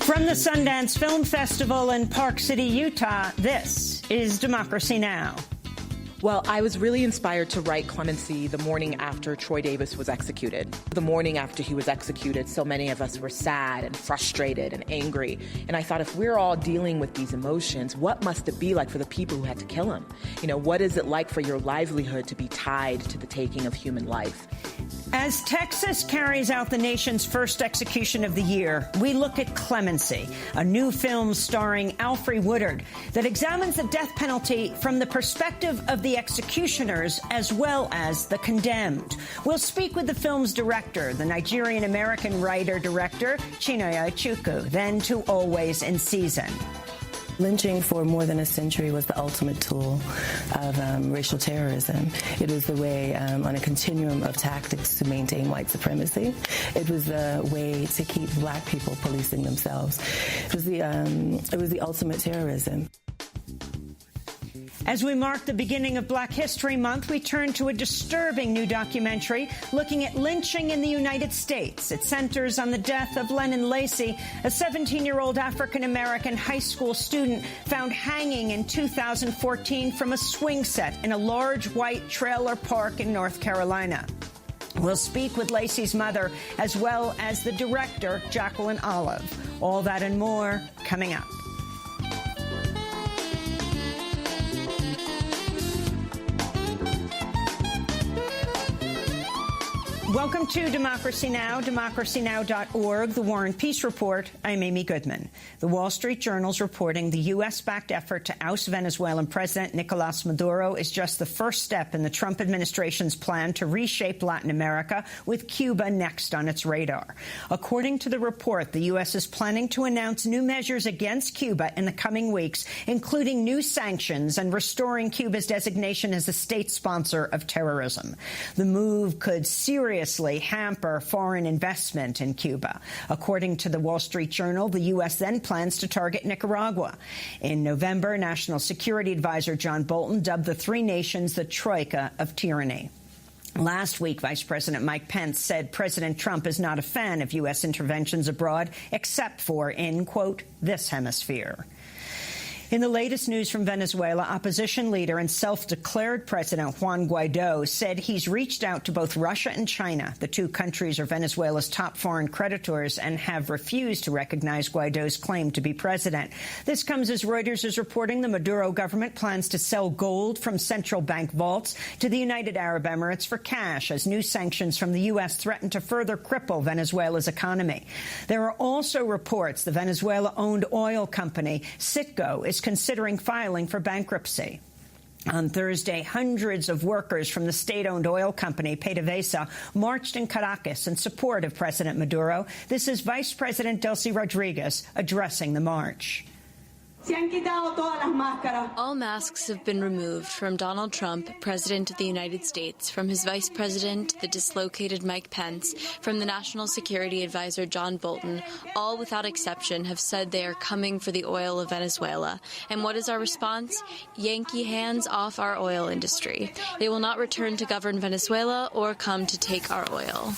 From the Sundance Film Festival in Park City, Utah, this is Democracy Now! Well, I was really inspired to write Clemency the morning after Troy Davis was executed. The morning after he was executed, so many of us were sad and frustrated and angry. And I thought, if we're all dealing with these emotions, what must it be like for the people who had to kill him? You know, what is it like for your livelihood to be tied to the taking of human life? As Texas carries out the nation's first execution of the year, we look at Clemency, a new film starring Alfre Woodard that examines the death penalty from the perspective of the executioners as well as the condemned. We'll speak with the film's director, the Nigerian-American writer-director Chinonye Chukwu, then to Always in Season. Lynching for more than a century was the ultimate tool of racial terrorism. It was the way on a continuum of tactics to maintain white supremacy. It was the way to keep black people policing themselves. It was the ultimate terrorism. As we mark the beginning of Black History Month, we turn to a disturbing new documentary looking at lynching in the United States. It centers on the death of Lennon Lacy, a 17-year-old African-American high school student found hanging in 2014 from a swing set in a large white trailer park in North Carolina. We'll speak with Lacy's mother as well as the director, Jacqueline Olive. All that and more coming up. Welcome to Democracy Now!, democracynow.org, The War and Peace Report. I'm Amy Goodman. The Wall Street Journal's reporting the U.S.-backed effort to oust Venezuelan President Nicolas Maduro is just the first step in the Trump administration's plan to reshape Latin America, with Cuba next on its radar. According to the report, the U.S. is planning to announce new measures against Cuba in the coming weeks, including new sanctions and restoring Cuba's designation as a state sponsor of terrorism. The move could seriously hamper foreign investment in Cuba. According to the Wall Street Journal, the U.S. then plans to target Nicaragua. In November, National Security Advisor John Bolton dubbed the three nations the troika of tyranny. Last week, Vice President Mike Pence said President Trump is not a fan of U.S. interventions abroad, except for in, quote, this hemisphere. In the latest news from Venezuela, opposition leader and self-declared President Juan Guaido said he's reached out to both Russia and China. The two countries are Venezuela's top foreign creditors and have refused to recognize Guaido's claim to be president. This comes as Reuters is reporting the Maduro government plans to sell gold from central bank vaults to the United Arab Emirates for cash as new sanctions from the U.S. threaten to further cripple Venezuela's economy. There are also reports the Venezuela-owned oil company Citgo is considering filing for bankruptcy. On Thursday, hundreds of workers from the state-owned oil company PDVSA marched in Caracas in support of President Maduro. This is Vice President Delcy Rodriguez addressing the march. All masks have been removed from Donald Trump, President of the United States, from his Vice President, the dislocated Mike Pence, from the National Security Advisor John Bolton. All without exception have said they are coming for the oil of Venezuela. And what is our response? Yankee hands off our oil industry. They will not return to govern Venezuela or come to take our oil.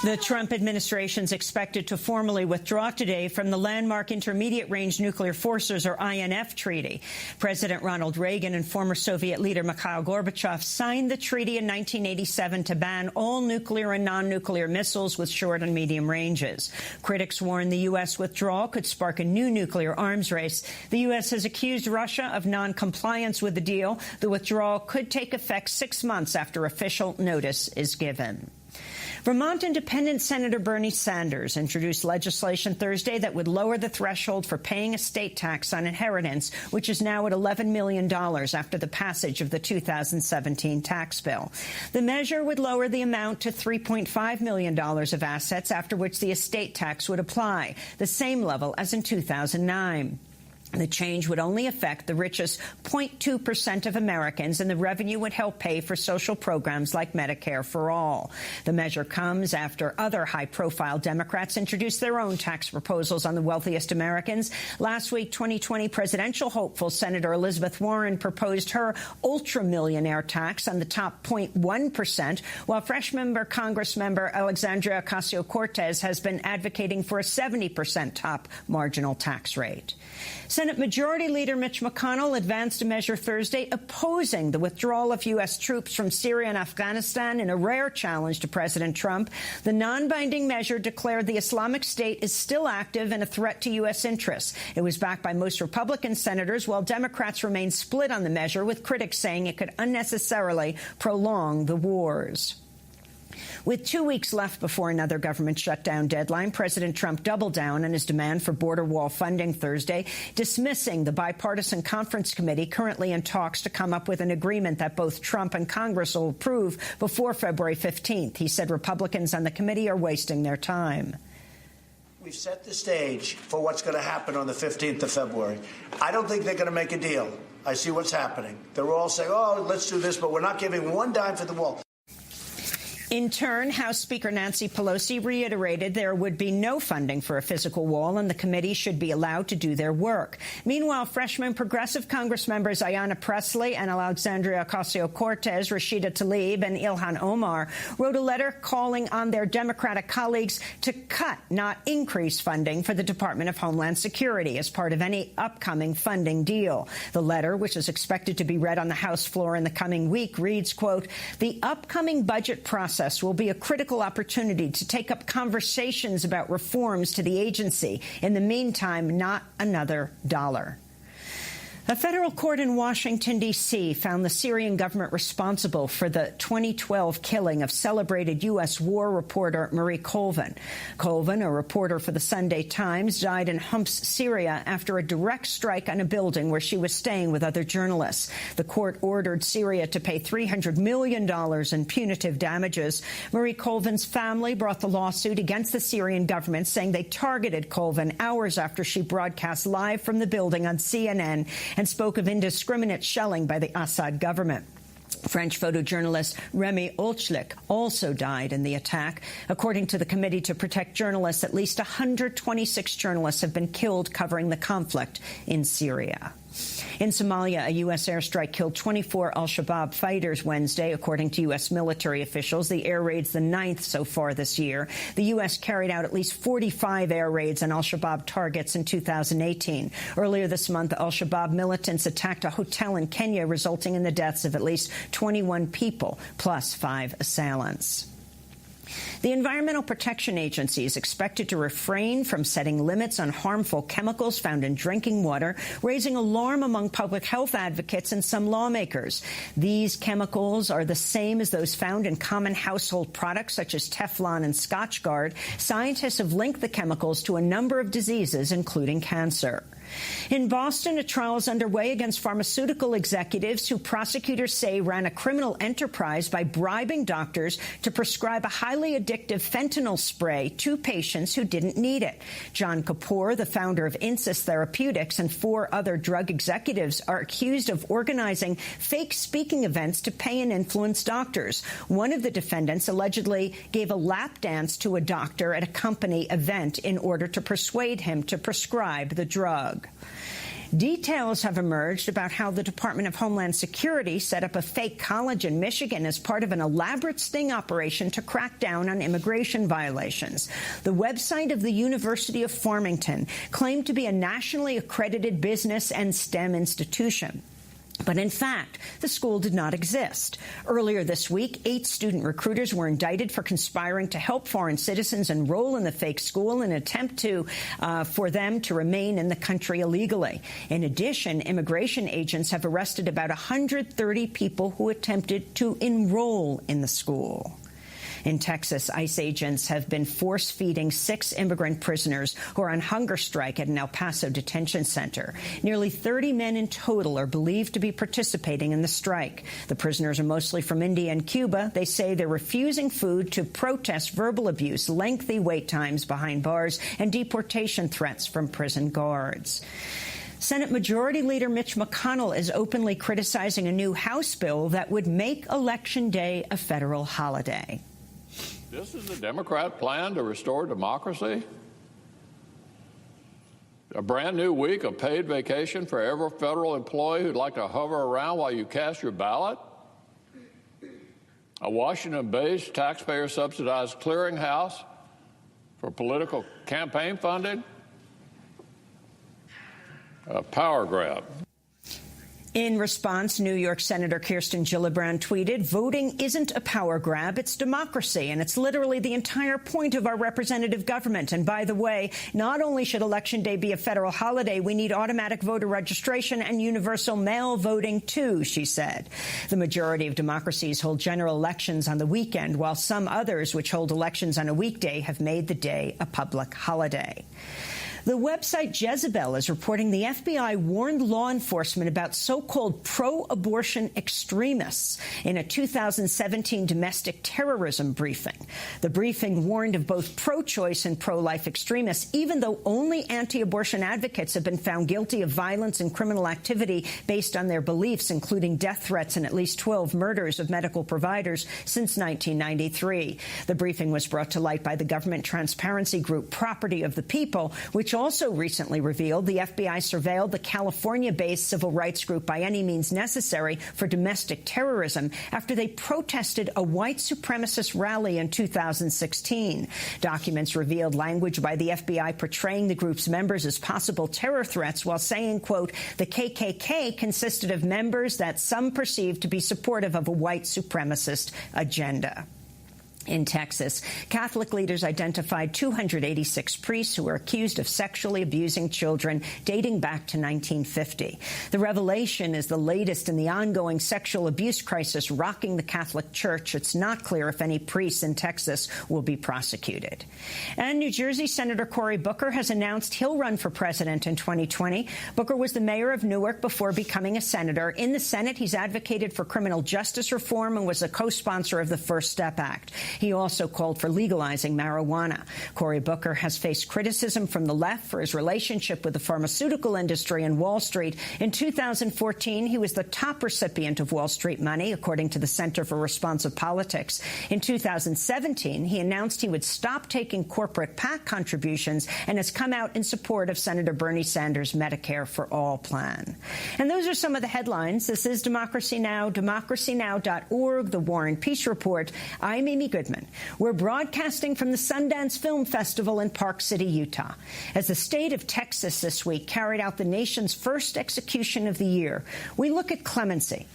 The Trump administration is expected to formally withdraw today from the landmark Intermediate Range Nuclear Forces, or INF, treaty. President Ronald Reagan and former Soviet leader Mikhail Gorbachev signed the treaty in 1987 to ban all nuclear and non-nuclear missiles with short and medium ranges. Critics warn the U.S. withdrawal could spark a new nuclear arms race. The U.S. has accused Russia of non-compliance with the deal. The withdrawal could take effect 6 months after official notice is given. Vermont Independent Senator Bernie Sanders introduced legislation Thursday that would lower the threshold for paying a state tax on inheritance, which is now at $11 million after the passage of the 2017 tax bill. The measure would lower the amount to $3.5 million of assets, after which the estate tax would apply, the same level as in 2009. The change would only affect the richest 0.2% of Americans, and the revenue would help pay for social programs like Medicare for All. The measure comes after other high-profile Democrats introduced their own tax proposals on the wealthiest Americans. Last week, 2020 presidential hopeful Senator Elizabeth Warren proposed her ultra-millionaire tax on the top 0.1%, while fresh-member Congressmember Alexandria Ocasio-Cortez has been advocating for a 70% top marginal tax rate. Senate Majority Leader Mitch McConnell advanced a measure Thursday opposing the withdrawal of U.S. troops from Syria and Afghanistan in a rare challenge to President Trump. The non-binding measure declared the Islamic State is still active and a threat to U.S. interests. It was backed by most Republican senators, while Democrats remain split on the measure, with critics saying it could unnecessarily prolong the wars. With 2 weeks left before another government shutdown deadline, President Trump doubled down on his demand for border wall funding Thursday, dismissing the bipartisan conference committee currently in talks to come up with an agreement that both Trump and Congress will approve before February 15th. He said Republicans on the committee are wasting their time. We've set the stage for what's going to happen on the 15th of February. I don't think they're going to make a deal. I see what's happening. They're all saying, oh, let's do this, but we're not giving one dime for the wall. In turn, House Speaker Nancy Pelosi reiterated there would be no funding for a physical wall and the committee should be allowed to do their work. Meanwhile, freshman progressive Congress members Ayanna Pressley and Alexandria Ocasio-Cortez, Rashida Tlaib and Ilhan Omar wrote a letter calling on their Democratic colleagues to cut, not increase, funding for the Department of Homeland Security as part of any upcoming funding deal. The letter, which is expected to be read on the House floor in the coming week, reads, quote, "The upcoming budget process will be a critical opportunity to take up conversations about reforms to the agency. In the meantime, not another dollar." A federal court in Washington, D.C. found the Syrian government responsible for the 2012 killing of celebrated U.S. war reporter Marie Colvin. Colvin, a reporter for the Sunday Times, died in Homs, Syria, after a direct strike on a building where she was staying with other journalists. The court ordered Syria to pay $300 million in punitive damages. Marie Colvin's family brought the lawsuit against the Syrian government, saying they targeted Colvin hours after she broadcast live from the building on CNN and spoke of indiscriminate shelling by the Assad government. French photojournalist Remy Olchlik also died in the attack. According to the Committee to Protect Journalists, at least 126 journalists have been killed covering the conflict in Syria. In Somalia, a U.S. airstrike killed 24 al-Shabaab fighters Wednesday, according to U.S. military officials. The air raid's the 9th so far this year. The U.S. carried out at least 45 air raids on al-Shabaab targets in 2018. Earlier this month, al-Shabaab militants attacked a hotel in Kenya, resulting in the deaths of at least 21 people, plus 5 assailants. The Environmental Protection Agency is expected to refrain from setting limits on harmful chemicals found in drinking water, raising alarm among public health advocates and some lawmakers. These chemicals are the same as those found in common household products such as Teflon and Scotchgard. Scientists have linked the chemicals to a number of diseases, including cancer. In Boston, a trial is underway against pharmaceutical executives who prosecutors say ran a criminal enterprise by bribing doctors to prescribe a highly addictive fentanyl spray to patients who didn't need it. John Kapoor, the founder of Insys Therapeutics, and 4 other drug executives are accused of organizing fake speaking events to pay and influence doctors. One of the defendants allegedly gave a lap dance to a doctor at a company event in order to persuade him to prescribe the drug. Details have emerged about how the Department of Homeland Security set up a fake college in Michigan as part of an elaborate sting operation to crack down on immigration violations. The website of the University of Farmington claimed to be a nationally accredited business and STEM institution. But in fact, the school did not exist. Earlier this week, 8 student recruiters were indicted for conspiring to help foreign citizens enroll in the fake school in an attempt for them to remain in the country illegally. In addition, immigration agents have arrested about 130 people who attempted to enroll in the school. In Texas, ICE agents have been force-feeding 6 immigrant prisoners who are on hunger strike at an El Paso detention center. Nearly 30 men in total are believed to be participating in the strike. The prisoners are mostly from India and Cuba. They say they're refusing food to protest verbal abuse, lengthy wait times behind bars, and deportation threats from prison guards. Senate Majority Leader Mitch McConnell is openly criticizing a new House bill that would make Election Day a federal holiday. This is a Democrat plan to restore democracy? A brand new week of paid vacation for every federal employee who'd like to hover around while you cast your ballot? A Washington-based, taxpayer-subsidized clearinghouse for political campaign funding? A power grab. In response, New York Senator Kirsten Gillibrand tweeted, "Voting isn't a power grab, it's democracy, and it's literally the entire point of our representative government. And by the way, not only should Election Day be a federal holiday, we need automatic voter registration and universal mail voting, too," she said. The majority of democracies hold general elections on the weekend, while some others, which hold elections on a weekday, have made the day a public holiday. The website Jezebel is reporting the FBI warned law enforcement about so-called pro-abortion extremists in a 2017 domestic terrorism briefing. The briefing warned of both pro-choice and pro-life extremists, even though only anti-abortion advocates have been found guilty of violence and criminal activity based on their beliefs, including death threats and at least 12 murders of medical providers since 1993. The briefing was brought to light by the government transparency group Property of the People, which also recently revealed the FBI surveilled the California-based civil rights group By Any Means Necessary for domestic terrorism after they protested a white supremacist rally in 2016. Documents revealed language by the FBI portraying the group's members as possible terror threats while saying, quote, the KKK consisted of members that some perceived to be supportive of a white supremacist agenda. In Texas, Catholic leaders identified 286 priests who were accused of sexually abusing children dating back to 1950. The revelation is the latest in the ongoing sexual abuse crisis rocking the Catholic Church. It's not clear if any priests in Texas will be prosecuted. And New Jersey Senator Cory Booker has announced he'll run for president in 2020. Booker was the mayor of Newark before becoming a senator. In the Senate, he's advocated for criminal justice reform and was a co-sponsor of the First Step Act. He also called for legalizing marijuana. Cory Booker has faced criticism from the left for his relationship with the pharmaceutical industry and Wall Street. In 2014, he was the top recipient of Wall Street money, according to the Center for Responsive Politics. In 2017, he announced he would stop taking corporate PAC contributions and has come out in support of Senator Bernie Sanders' Medicare for All plan. And those are some of the headlines. This is Democracy Now!, democracynow.org, The War and Peace Report. I'm Amy Goodman. We're broadcasting from the Sundance Film Festival in Park City, Utah. As the state of Texas this week carried out the nation's first execution of the year, we look at Clemency,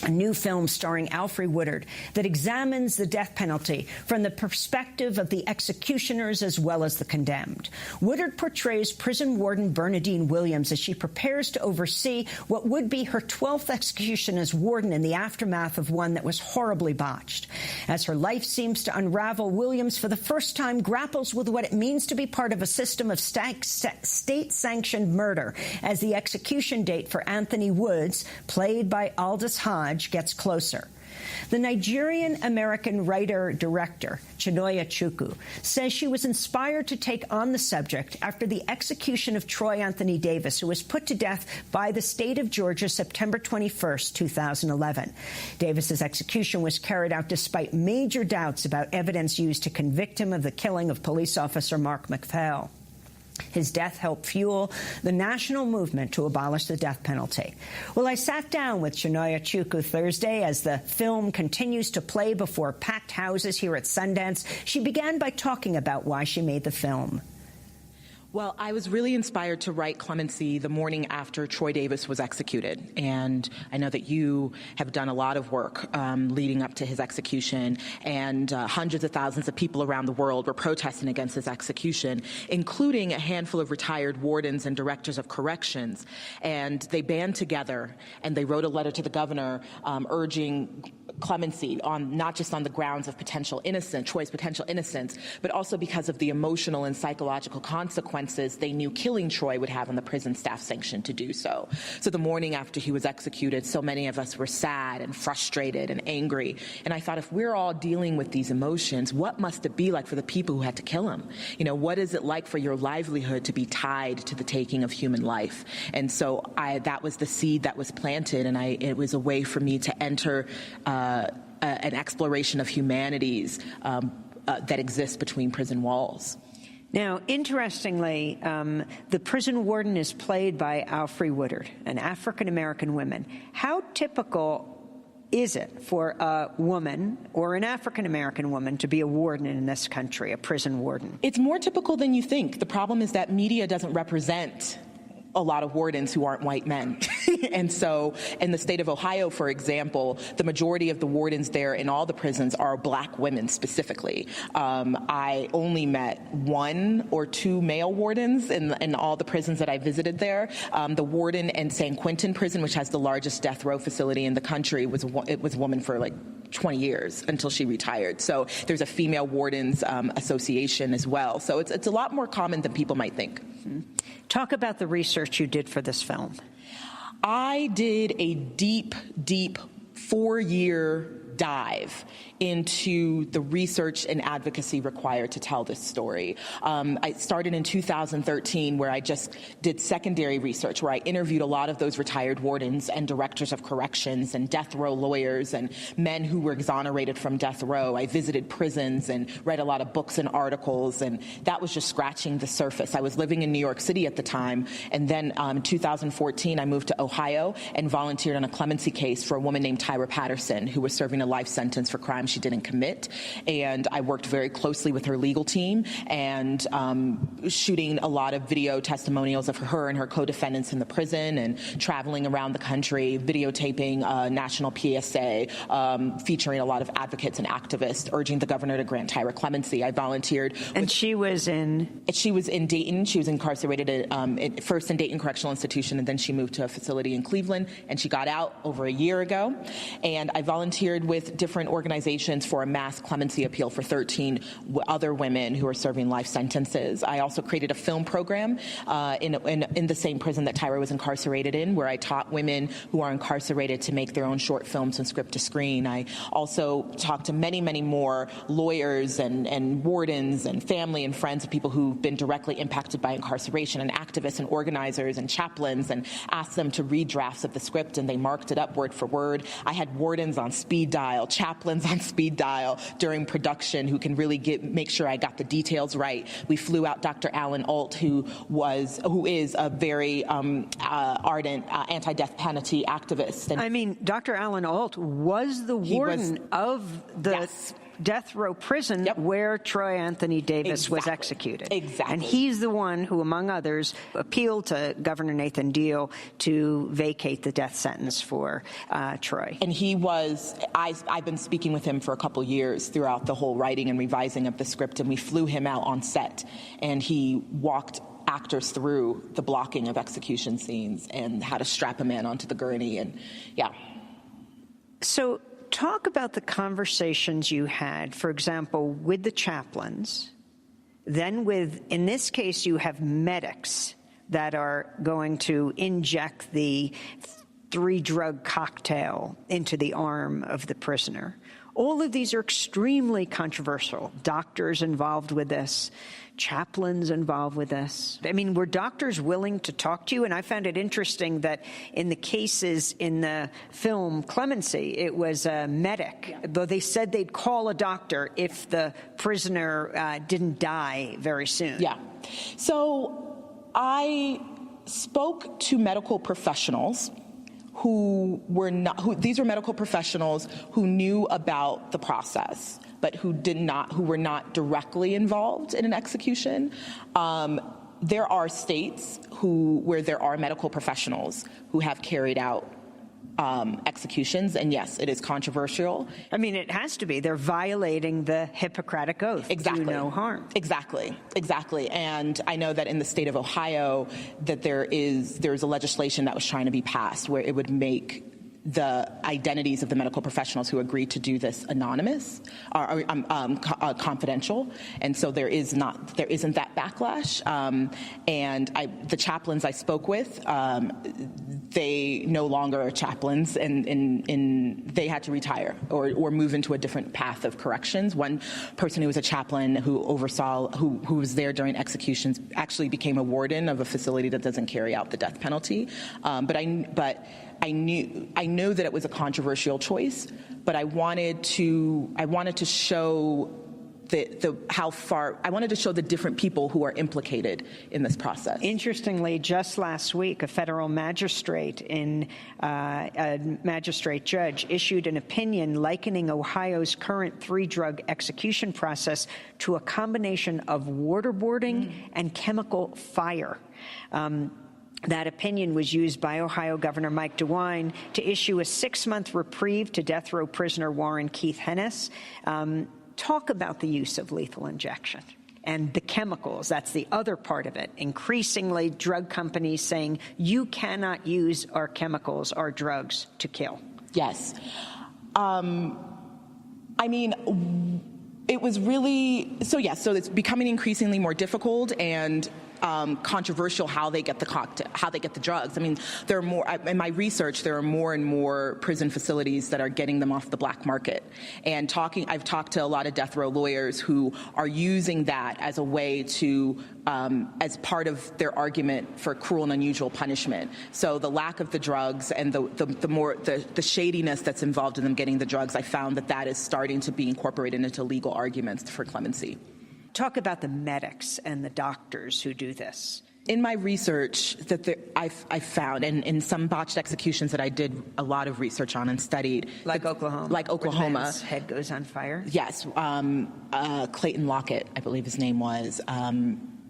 a new film starring Alfre Woodard that examines the death penalty from the perspective of the executioners as well as the condemned. Woodard portrays prison warden Bernadine Williams as she prepares to oversee what would be her 12th execution as warden in the aftermath of one that was horribly botched. As her life seems to unravel, Williams for the first time grapples with what it means to be part of a system of state-sanctioned murder as the execution date for Anthony Woods, played by Aldous Hodge, gets closer. The Nigerian-American writer-director, Chinonye Chukwu, says she was inspired to take on the subject after the execution of Troy Anthony Davis, who was put to death by the state of Georgia September 21, 2011. Davis's execution was carried out despite major doubts about evidence used to convict him of the killing of police officer Mark McPhail. His death helped fuel the national movement to abolish the death penalty. Well, I sat down with Chinonye Chukwu Thursday as the film continues to play before packed houses here at Sundance. She began by talking about why she made the film. Well, I was really inspired to write Clemency the morning after Troy Davis was executed. And I know that you have done a lot of work leading up to his execution, and hundreds of thousands of people around the world were protesting against his execution, including a handful of retired wardens and directors of corrections. And they band together and they wrote a letter to the governor urging clemency on not just on the grounds of potential innocence, Troy's potential innocence, but also because of the emotional and psychological consequences consequences they knew killing Troy would have on the prison staff sanctioned to do so. So the morning after he was executed, so many of us were sad and frustrated and angry. And I thought, if we're all dealing with these emotions, what must it be like for the people who had to kill him? You know, what is it like for your livelihood to be tied to the taking of human life? And so that was the seed that was planted, and it was a way for me to enter an exploration of humanities that exists between prison walls. Now, interestingly, the prison warden is played by Alfre Woodard, an African-American woman. How typical is it for a woman or an African-American woman to be a warden in this country, a prison warden? It's more typical than you think. The problem is that media doesn't represent a lot of wardens who aren't white men. And so in the state of Ohio, for example, the majority of the wardens there in all the prisons are black women specifically. I only met 1 or 2 male wardens in all the prisons that I visited there. The warden in San Quentin prison, which has the largest death row facility in the country, it was a woman for like 20 years until she retired. So there's a female wardens association as well. So it's a lot more common than people might think. Mm-hmm. Talk about the research you did for this film. I did a deep 4-year dive into the research and advocacy required to tell this story. I started in 2013, where I just did secondary research, where I interviewed a lot of those retired wardens and directors of corrections and death row lawyers and men who were exonerated from death row. I visited prisons and read a lot of books and articles, and that was just scratching the surface. I was living in New York City at the time, and then in 2014, I moved to Ohio and volunteered on a clemency case for a woman named Tyra Patterson, who was serving a life sentence for crimes she didn't commit. And I worked very closely with her legal team and shooting a lot of video testimonials of her and her co-defendants in the prison, and traveling around the country, videotaping national PSA, featuring a lot of advocates and activists, urging the governor to grant Tyra clemency. I volunteered. And she was in? She was in Dayton. She was incarcerated at first in Dayton Correctional Institution, and then she moved to a facility in Cleveland, and she got out over a year ago. And I volunteered with different organizations for a mass clemency appeal for 13 other women who are serving life sentences. I also created a film program in the same prison that Tyra was incarcerated in, where I taught women who are incarcerated to make their own short films and script to screen. I also talked to many, many more lawyers and wardens and family and friends of people who've been directly impacted by incarceration, and activists and organizers and chaplains, and asked them to read drafts of the script, and they marked it up word for word. I had wardens on speed dial, chaplains on speed dial during production who can really make sure I got the details right. We flew out Dr. Alan Alt, who is a very ardent anti-death penalty activist. And I mean, Dr. Alan Alt was the warden of the death row prison where Troy Anthony Davis was executed. Exactly. And he's the one who, among others, appealed to Governor Nathan Deal to vacate the death sentence for Troy. And I've been speaking with him for a couple years throughout the whole writing and revising of the script, and we flew him out on set, and he walked actors through the blocking of execution scenes and how to strap a man onto the gurney, and So talk about the conversations you had, for example, with the chaplains, then in this case, you have medics that are going to inject the 3-drug cocktail into the arm of the prisoner. All of these are extremely controversial. Doctors involved with this, chaplains involved with this. I mean, were doctors willing to talk to you? And I found it interesting that in the cases in the film Clemency, it was a medic, though they said they'd call a doctor if the prisoner didn't die very soon. Yeah. So I spoke to medical professionals these were medical professionals who knew about the process, but who were not directly involved in an execution. There are states where there are medical professionals who have carried out executions, and yes, it is controversial. I mean, it has to be. They're violating the Hippocratic Oath. Exactly. Do no harm. Exactly. And I know that in the state of Ohio that there's a legislation that was trying to be passed where it would make the identities of the medical professionals who agreed to do this anonymous, or confidential, and so there isn't that backlash. And the chaplains I spoke with, they no longer are chaplains, and they had to retire or move into a different path of corrections. One person who was a chaplain who was there during executions actually became a warden of a facility that doesn't carry out the death penalty. But I know that it was a controversial choice, but I wanted to show I wanted to show the different people who are implicated in this process. Interestingly, just last week, a federal magistrate a magistrate judge issued an opinion likening Ohio's current 3-drug execution process to a combination of waterboarding and chemical fire. That opinion was used by Ohio Governor Mike DeWine to issue a 6-month reprieve to death row prisoner Warren Keith Hennis. Talk about the use of lethal injection and the chemicals. That's the other part of it. Increasingly, drug companies saying, you cannot use our chemicals, our drugs, to kill. Yes. It was really, so it's becoming increasingly more difficult and controversial how they get the drugs. I mean, there are more, in my research, there are more and more prison facilities that are getting them off the black market. And I've talked to a lot of death row lawyers who are using that as a way to, as part of their argument for cruel and unusual punishment. So the lack of the drugs and the shadiness that's involved in them getting the drugs, I found that is starting to be incorporated into legal arguments for clemency. Talk about the medics and the doctors who do this. In my research I found, and in some botched executions that I did a lot of research on and studied. Oklahoma. Like Oklahoma. Where the man's head goes on fire? Yes. Clayton Lockett, I believe his name was.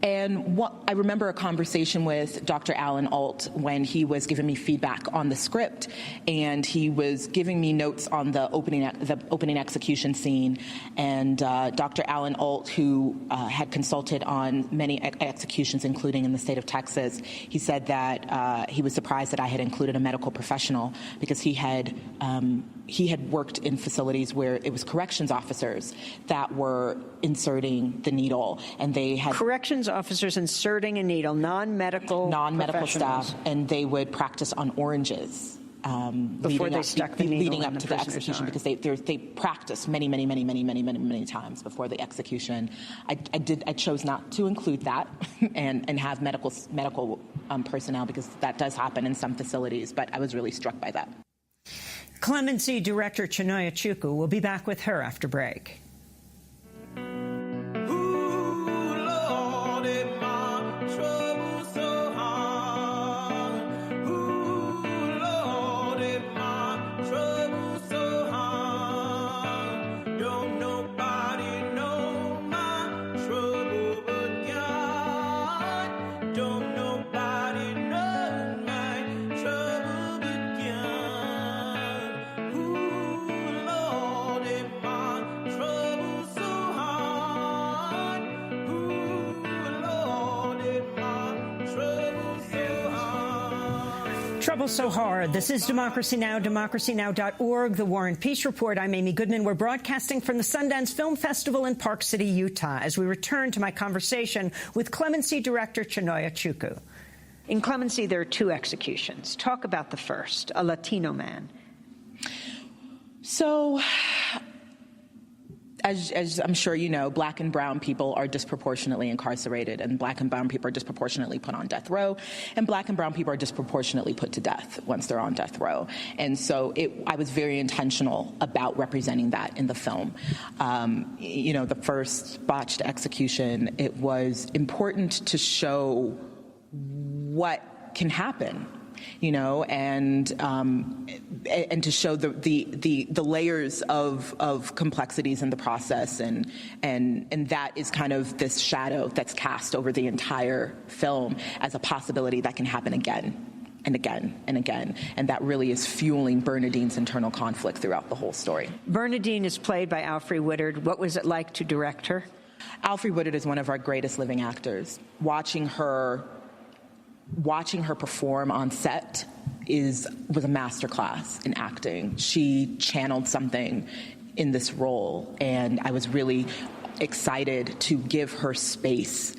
And I remember a conversation with Dr. Alan Alt when he was giving me feedback on the script, and he was giving me notes on the opening execution scene. And Dr. Alan Alt, who had consulted on many executions, including in the state of Texas, he said that he was surprised that I had included a medical professional because he had worked in facilities where it was corrections officers that were inserting the needle, and they had corrections officers inserting a needle, non-medical staff, and they would practice on oranges before they stuck the needle leading up to the execution arm. because they practiced many times before the execution. I chose not to include that and have medical personnel because that does happen in some facilities, but I was really struck by that. Clemency Director Chinonye Chukwu will be back with her after break. Trouble so hard. This is Democracy Now!, democracynow.org, The War and Peace Report. I'm Amy Goodman. We're broadcasting from the Sundance Film Festival in Park City, Utah, as we return to my conversation with Clemency Director Chinonye Chukwu. In Clemency, there are 2 executions. Talk about the first, a Latino man. So, as I'm sure you know, black and brown people are disproportionately incarcerated, and black and brown people are disproportionately put on death row, and black and brown people are disproportionately put to death once they're on death row. And so I was very intentional about representing that in the film. The first botched execution, it was important to show what can happen. And to show the layers of complexities in the process, and that is kind of this shadow that's cast over the entire film as a possibility that can happen again and again and again, and that really is fueling Bernadine's internal conflict throughout the whole story. Bernadine is played by Alfre Woodard. What was it like to direct her? Alfre Woodard is one of our greatest living actors. Watching her perform on set was a masterclass in acting. She channeled something in this role, and I was really excited to give her space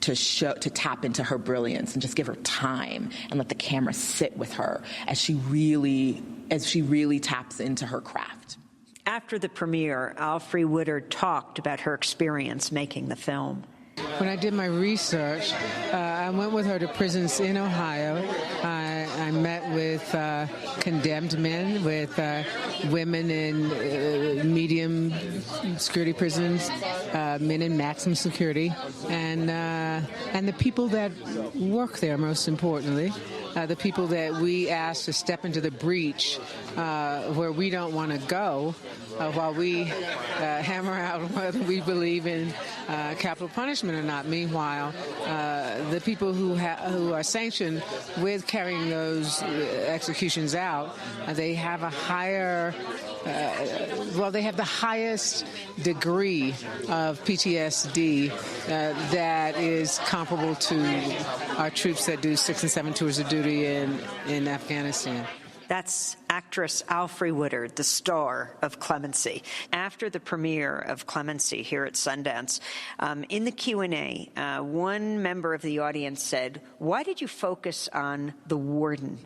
to tap into her brilliance and just give her time and let the camera sit with her as she really taps into her craft. After the premiere, Alfre Woodard talked about her experience making the film. When I did my research, I went with her to prisons in Ohio. I met with condemned men, with women in medium security prisons, men in maximum security, and the people that work there, most importantly. The people that we ask to step into the breach where we don't want to go while we hammer out whether we believe in capital punishment or not. Meanwhile, the people who are sanctioned with carrying those executions out, they have a higher, they have the highest degree of PTSD that is comparable to our troops that do 6 and 7 tours of duty in Afghanistan. That's actress Alfre Woodard, the star of Clemency. After the premiere of Clemency here at Sundance, in the Q&A, one member of the audience said, "Why did you focus on the warden?"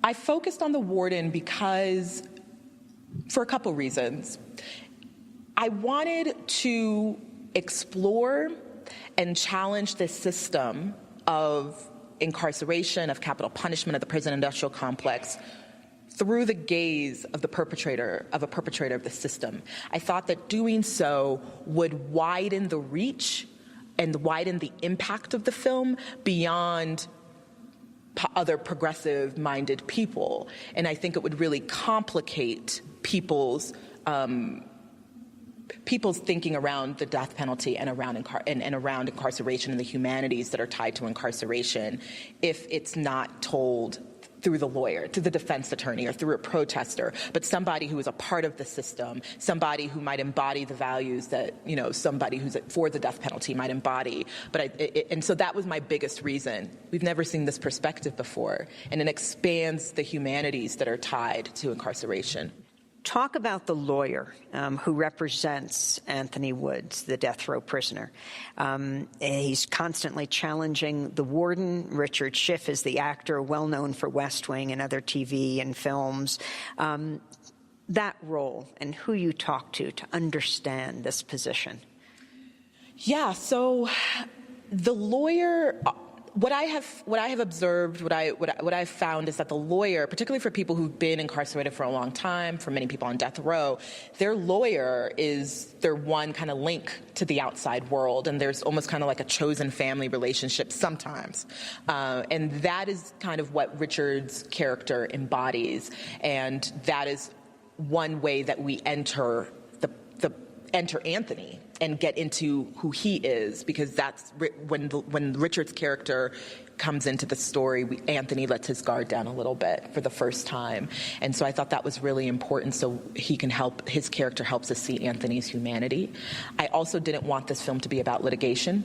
I focused on the warden because, for a couple reasons. I wanted to explore and challenge this system of incarceration, of capital punishment of the prison industrial complex through the gaze of a perpetrator of the system. I thought that doing so would widen the reach and widen the impact of the film beyond other progressive-minded people. And I think it would really complicate people's thinking around the death penalty and around incarceration and the humanities that are tied to incarceration if it's not told through the lawyer, through the defense attorney, or through a protester, but somebody who is a part of the system, somebody who might embody the values that, somebody who's for the death penalty might embody. And so that was my biggest reason. We've never seen this perspective before, and it expands the humanities that are tied to incarceration. Talk about the lawyer who represents Anthony Woods, the death row prisoner. He's constantly challenging the warden. Richard Schiff is the actor, well known for West Wing and other TV and films. That role and who you talk to understand this position. Yeah, so the lawyer... What I have observed, what I've found is that the lawyer, particularly for people who've been incarcerated for a long time, for many people on death row, their lawyer is their one kind of link to the outside world, and there's almost kind of like a chosen family relationship sometimes. And that is kind of what Richard's character embodies, and that is one way that we enter Anthony and get into who he is, because that's when Richard's character comes into the story, Anthony lets his guard down a little bit for the first time. And so I thought that was really important, so his character helps us see Anthony's humanity. I also didn't want this film to be about litigation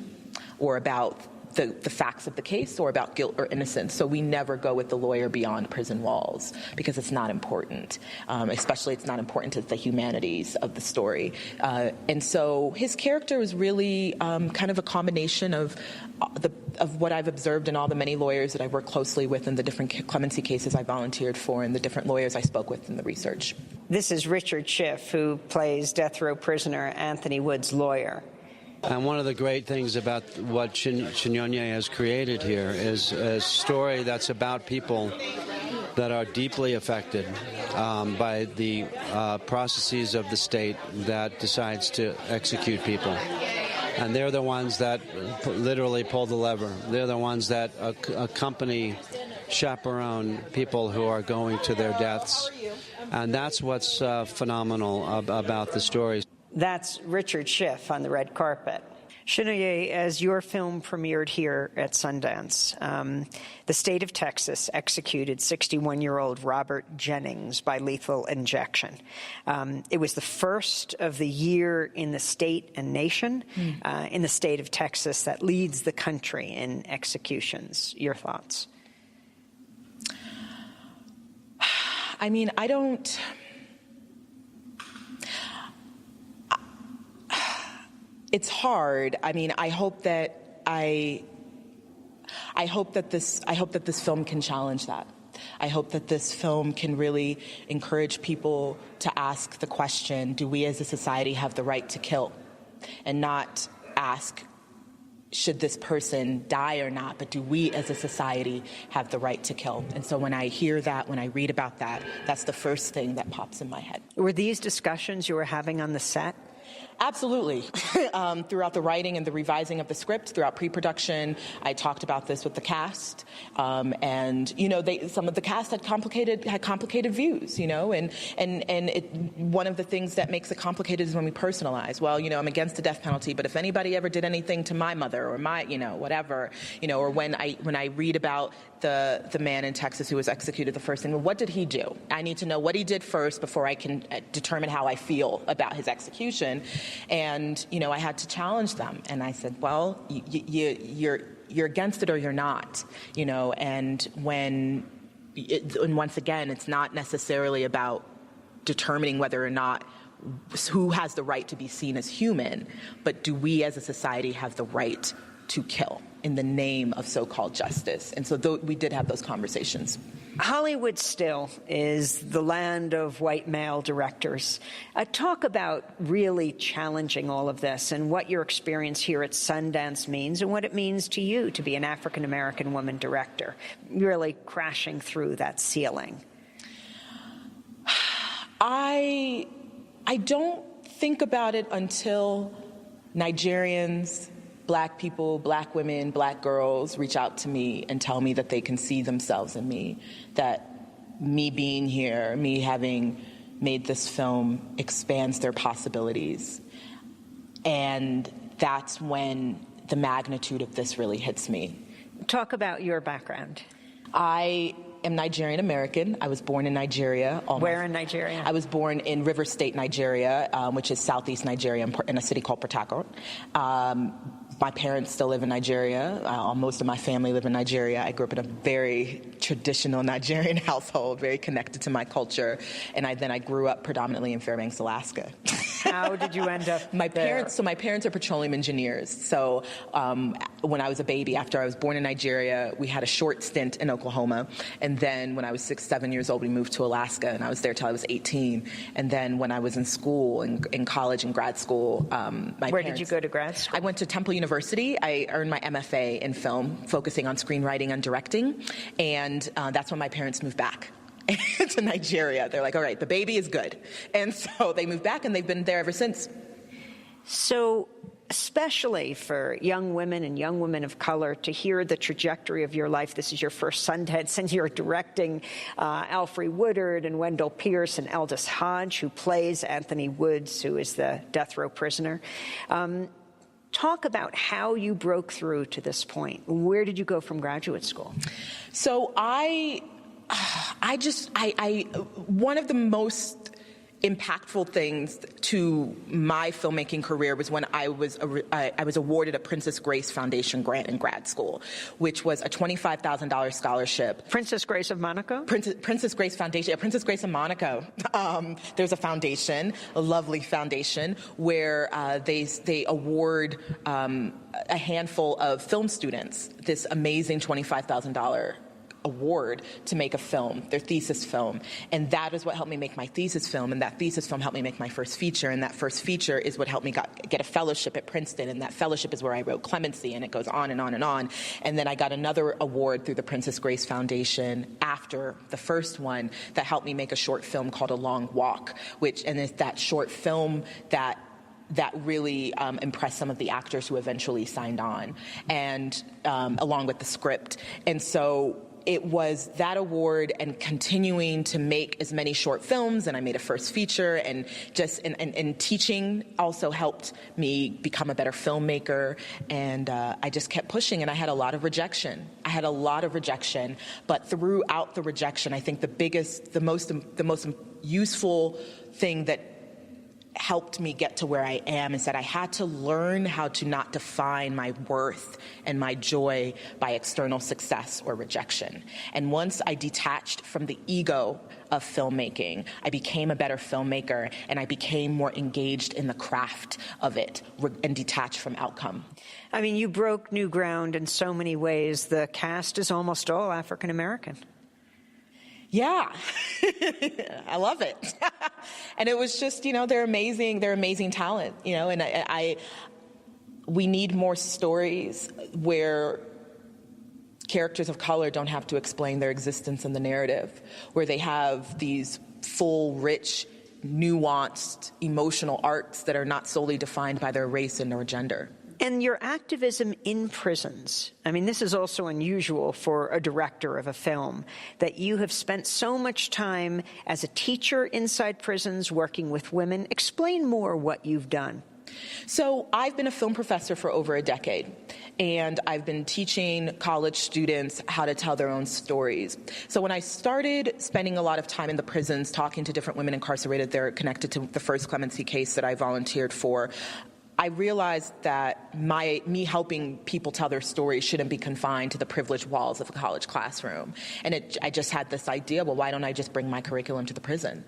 or about the facts of the case or about guilt or innocence. So we never go with the lawyer beyond prison walls because it's not important. Especially it's not important to the humanities of the story. And so his character was really kind of a combination of what I've observed in all the many lawyers that I've worked closely with in the different clemency cases I volunteered for and the different lawyers I spoke with in the research. This is Richard Schiff, who plays death row prisoner Anthony Woods' lawyer. And one of the great things about what Chignone has created here is a story that's about people that are deeply affected by the processes of the state that decides to execute people. And they're the ones that literally pull the lever. They're the ones that accompany, chaperone people who are going to their deaths. And that's what's phenomenal about the story. That's Richard Schiff on the red carpet. Chignone, as your film premiered here at Sundance, the state of Texas executed 61-year-old Robert Jennings by lethal injection. It was the first of the year in the state and nation, in the state of Texas, that leads the country in executions. Your thoughts? I mean, I don't... It's hard. I mean, I hope that this film can challenge that. I hope that this film can really encourage people to ask the question, do we as a society have the right to kill? And not ask, should this person die or not, but do we as a society have the right to kill? And so when I hear that, when I read about that, that's the first thing that pops in my head. Were these discussions you were having on the set? Absolutely. Throughout the writing and the revising of the script, throughout pre-production, I talked about this with the cast. And, you know, some of the cast had complicated views, you know, and one of the things that makes it complicated is when we personalize. Well, you know, I'm against the death penalty, but if anybody ever did anything to my mother or my, you know, whatever, you know, or when I read about the man in Texas who was executed, the first thing, well, what did he do? I need to know what he did first before I can determine how I feel about his execution. And, you know, I had to challenge them. And I said, well, you're against it or you're not, you know, and once again, it's not necessarily about determining whether or not who has the right to be seen as human, but do we as a society have the right to kill in the name of so-called justice? And so we did have those conversations. Hollywood still is the land of white male directors. Talk about really challenging all of this and what your experience here at Sundance means and what it means to you to be an African-American woman director, really crashing through that ceiling. I don't think about it until Nigerians, Black people, Black women, Black girls reach out to me and tell me that they can see themselves in me, that me being here, me having made this film expands their possibilities. And that's when the magnitude of this really hits me. Talk about your background. I am Nigerian American. I was born in Nigeria. Where in Nigeria? I was born in River State, Nigeria, which is southeast Nigeria, in a city called Port Harcourt. My parents still live in Nigeria. Most of my family live in Nigeria. I grew up in a very traditional Nigerian household, very connected to my culture. And then I grew up predominantly in Fairbanks, Alaska. How did you end up my parents are petroleum engineers. So when I was a baby, after I was born in Nigeria, we had a short stint in Oklahoma. And then when I was 6, 7 years old, we moved to Alaska, and I was there till I was 18. And then when I was in school, in college and grad school, Where did you go to grad school? I went to Temple University. I earned my MFA in film, focusing on screenwriting and directing. And that's when my parents moved back to Nigeria. They're like, all right, the baby is good. And so they moved back, and they've been there ever since. So especially for young women and young women of color to hear the trajectory of your life. This is your first Sundance, and you're directing Alfre Woodard and Wendell Pierce and Aldous Hodge, who plays Anthony Woods, who is the death row prisoner. Talk about how you broke through to this point. Where did you go from graduate school? So one of the most impactful things to my filmmaking career was when I was awarded a Princess Grace Foundation grant in grad school, which was a $25,000 scholarship. Princess Grace of Monaco? Princess Grace Foundation. Yeah, Princess Grace of Monaco. There's a foundation, a lovely foundation, where they award a handful of film students this amazing $25,000 award to make a film, their thesis film. And that is what helped me make my thesis film, and that thesis film helped me make my first feature, and that first feature is what helped me get a fellowship at Princeton, and that fellowship is where I wrote Clemency, and it goes on and on and on. And then I got another award through the Princess Grace Foundation after the first one that helped me make a short film called A Long Walk, and it's that short film that really impressed some of the actors who eventually signed on, and along with the script. And so it was that award and continuing to make as many short films, and I made a first feature, and teaching also helped me become a better filmmaker, and I just kept pushing, and I had a lot of rejection. But throughout the rejection, I think the most useful thing that helped me get to where I am is that I had to learn how to not define my worth and my joy by external success or rejection. And once I detached from the ego of filmmaking, I became a better filmmaker, and I became more engaged in the craft of it and detached from outcome. I mean, you broke new ground in so many ways. The cast is almost all African American. Yeah, I love it. And it was just, they're amazing talent, and we need more stories where characters of color don't have to explain their existence in the narrative, where they have these full, rich, nuanced, emotional arcs that are not solely defined by their race and or gender. And your activism in prisons, I mean, this is also unusual for a director of a film, that you have spent so much time as a teacher inside prisons working with women. Explain more what you've done. So I've been a film professor for over a decade, and I've been teaching college students how to tell their own stories. So when I started spending a lot of time in the prisons talking to different women incarcerated there connected to the first clemency case that I volunteered for, I realized that me helping people tell their stories shouldn't be confined to the privileged walls of a college classroom. And I just had this idea, well, why don't I just bring my curriculum to the prison?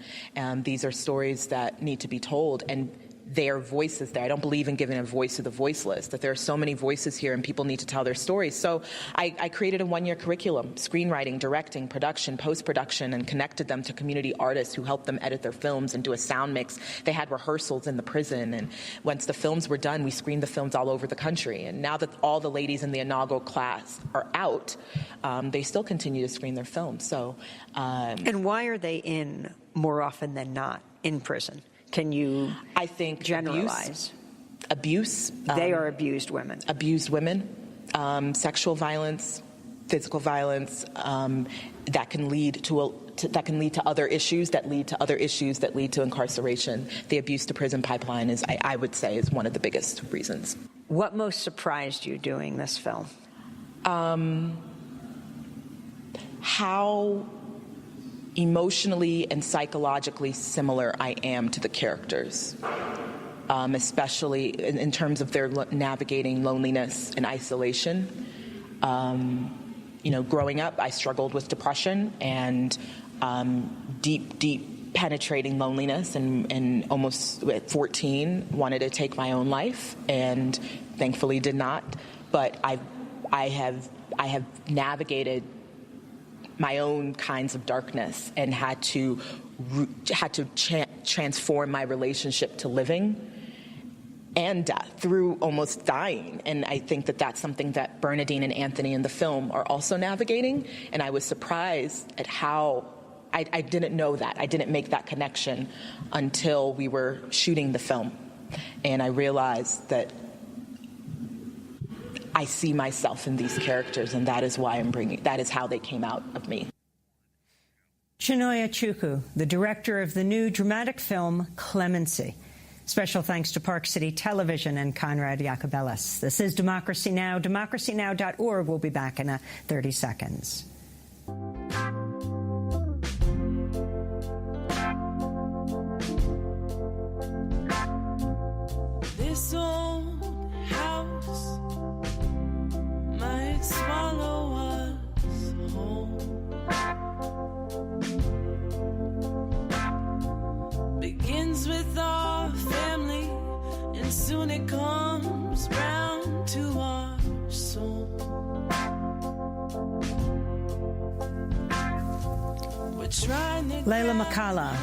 These are stories that need to be told, and their voices there. I don't believe in giving a voice to the voiceless, that there are so many voices here and people need to tell their stories. So I created a one-year curriculum, screenwriting, directing, production, post-production, and connected them to community artists who helped them edit their films and do a sound mix. They had rehearsals in the prison, and once the films were done, we screened the films all over the country. And now that all the ladies in the inaugural class are out, they still continue to screen their films. So, and why are they in more often than not in prison? Can you, I think, generalize? Abuse. They are abused women. Abused women, sexual violence, physical violence, that can lead to other issues, that lead to other issues that lead to incarceration. The abuse to prison pipeline is, I would say, is one of the biggest reasons. What most surprised you doing this film? How emotionally and psychologically similar I am to the characters, especially in terms of their navigating loneliness and isolation. Growing up, I struggled with depression and deep penetrating loneliness, and almost at 14 wanted to take my own life, and thankfully did not. But I have navigated my own kinds of darkness and had to transform my relationship to living and death through almost dying. And I think that that's something that Bernadine and Anthony in the film are also navigating. And I was surprised at how I didn't know that. I didn't make that connection until we were shooting the film. And I realized that I see myself in these characters, and that is why that is how they came out of me. Chinonye Chukwu, the director of the new dramatic film Clemency. Special thanks to Park City Television and Conrad Yacobelis. This is Democracy Now!, democracynow.org. We'll be back in 30 seconds. This old house might swallow us whole. Begins with our family, and soon it comes round to our soul. We're trying to Layla McCalla,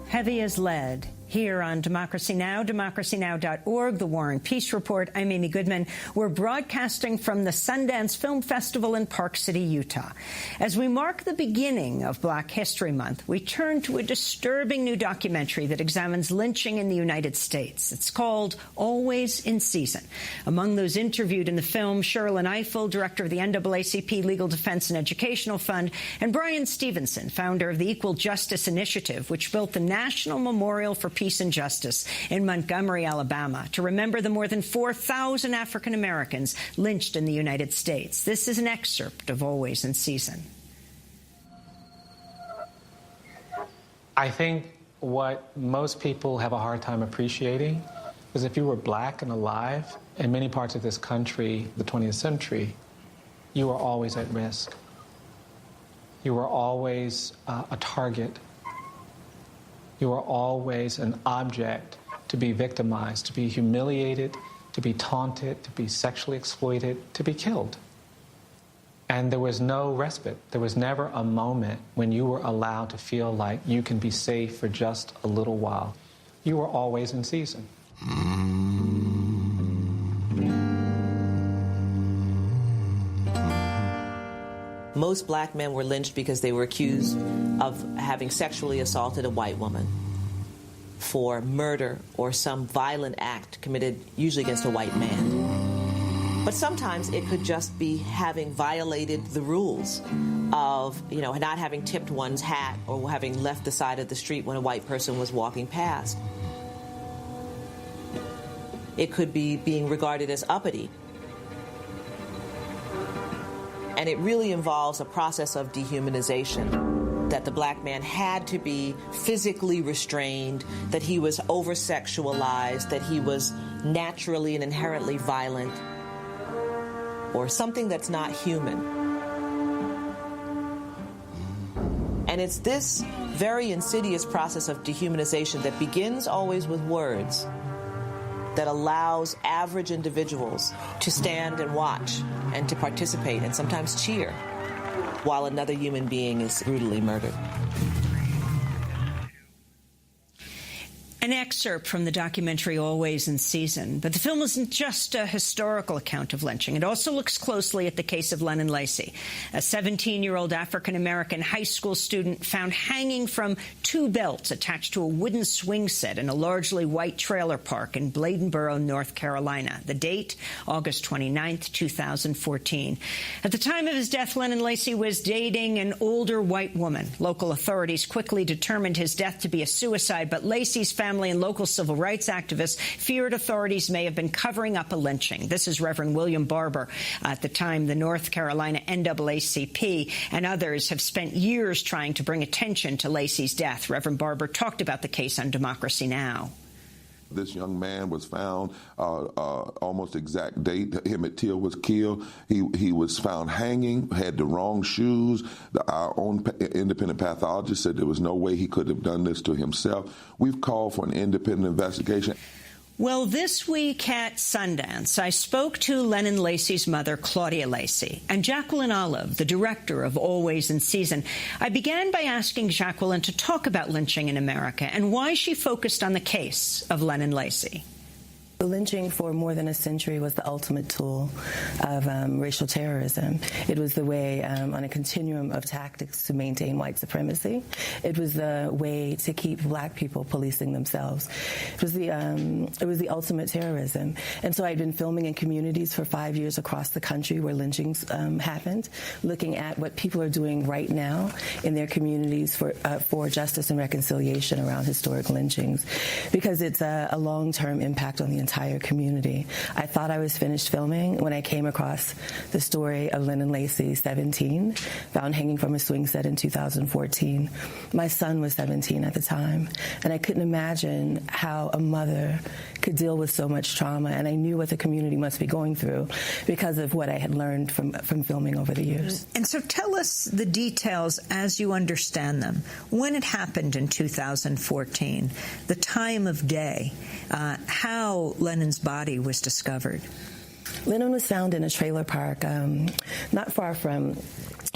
Heavy as Lead, here on Democracy Now!, democracynow.org, The War and Peace Report. I'm Amy Goodman. We're broadcasting from the Sundance Film Festival in Park City, Utah. As we mark the beginning of Black History Month, we turn to a disturbing new documentary that examines lynching in the United States. It's called Always in Season. Among those interviewed in the film, Sherilyn Ifill, director of the NAACP Legal Defense and Educational Fund, and Brian Stevenson, founder of the Equal Justice Initiative, which built the National Memorial for Peace and Justice in Montgomery, Alabama, to remember the more than 4,000 African Americans lynched in the United States. This is an excerpt of Always in Season. I think what most people have a hard time appreciating is if you were black and alive in many parts of this country, the 20th century, you were always at risk. You were always a target. You were always an object to be victimized, to be humiliated, to be taunted, to be sexually exploited, to be killed. And there was no respite. There was never a moment when you were allowed to feel like you can be safe for just a little while. You were always in season. Most black men were lynched because they were accused of having sexually assaulted a white woman for murder or some violent act committed usually against a white man. But sometimes it could just be having violated the rules of, not having tipped one's hat or having left the side of the street when a white person was walking past. It could be being regarded as uppity. And it really involves a process of dehumanization, that the black man had to be physically restrained, that he was over-sexualized, that he was naturally and inherently violent, or something that's not human. And it's this very insidious process of dehumanization that begins always with words that allows average individuals to stand and watch and to participate and sometimes cheer while another human being is brutally murdered. An excerpt from the documentary Always in Season. But the film isn't just a historical account of lynching. It also looks closely at the case of Lennon Lacy, a 17-year-old African-American high school student found hanging from two belts attached to a wooden swing set in a largely white trailer park in Bladenboro, North Carolina. The date, August 29th, 2014. At the time of his death, Lennon Lacy was dating an older white woman. Local authorities quickly determined his death to be a suicide, but Lacy's family and local civil rights activists feared authorities may have been covering up a lynching. This is Reverend William Barber. At the time, the North Carolina NAACP and others have spent years trying to bring attention to Lacy's death. Reverend Barber talked about the case on Democracy Now! This young man was found almost exact date. Emmett Till was killed. He was found hanging, had the wrong shoes. Our own independent pathologist said there was no way he could have done this to himself. We've called for an independent investigation. Well, this week at Sundance, I spoke to Lennon Lacy's mother, Claudia Lacy, and Jacqueline Olive, the director of Always in Season. I began by asking Jacqueline to talk about lynching in America and why she focused on the case of Lennon Lacy. The lynching for more than a century was the ultimate tool of racial terrorism. It was the way on a continuum of tactics to maintain white supremacy. It was the way to keep black people policing themselves. It was the ultimate terrorism. And so I'd been filming in communities for 5 years across the country where lynchings happened, looking at what people are doing right now in their communities for justice and reconciliation around historic lynchings, because it's a long-term impact on the entire community. I thought I was finished filming when I came across the story of Lennon Lacy, 17, found hanging from a swing set in 2014. My son was 17 at the time, and I couldn't imagine how a mother could deal with so much trauma, and I knew what the community must be going through because of what I had learned from filming over the years. And so tell us the details as you understand them. When it happened in 2014, the time of day, how Lennon's body was discovered. Lennon was found in a trailer park not far from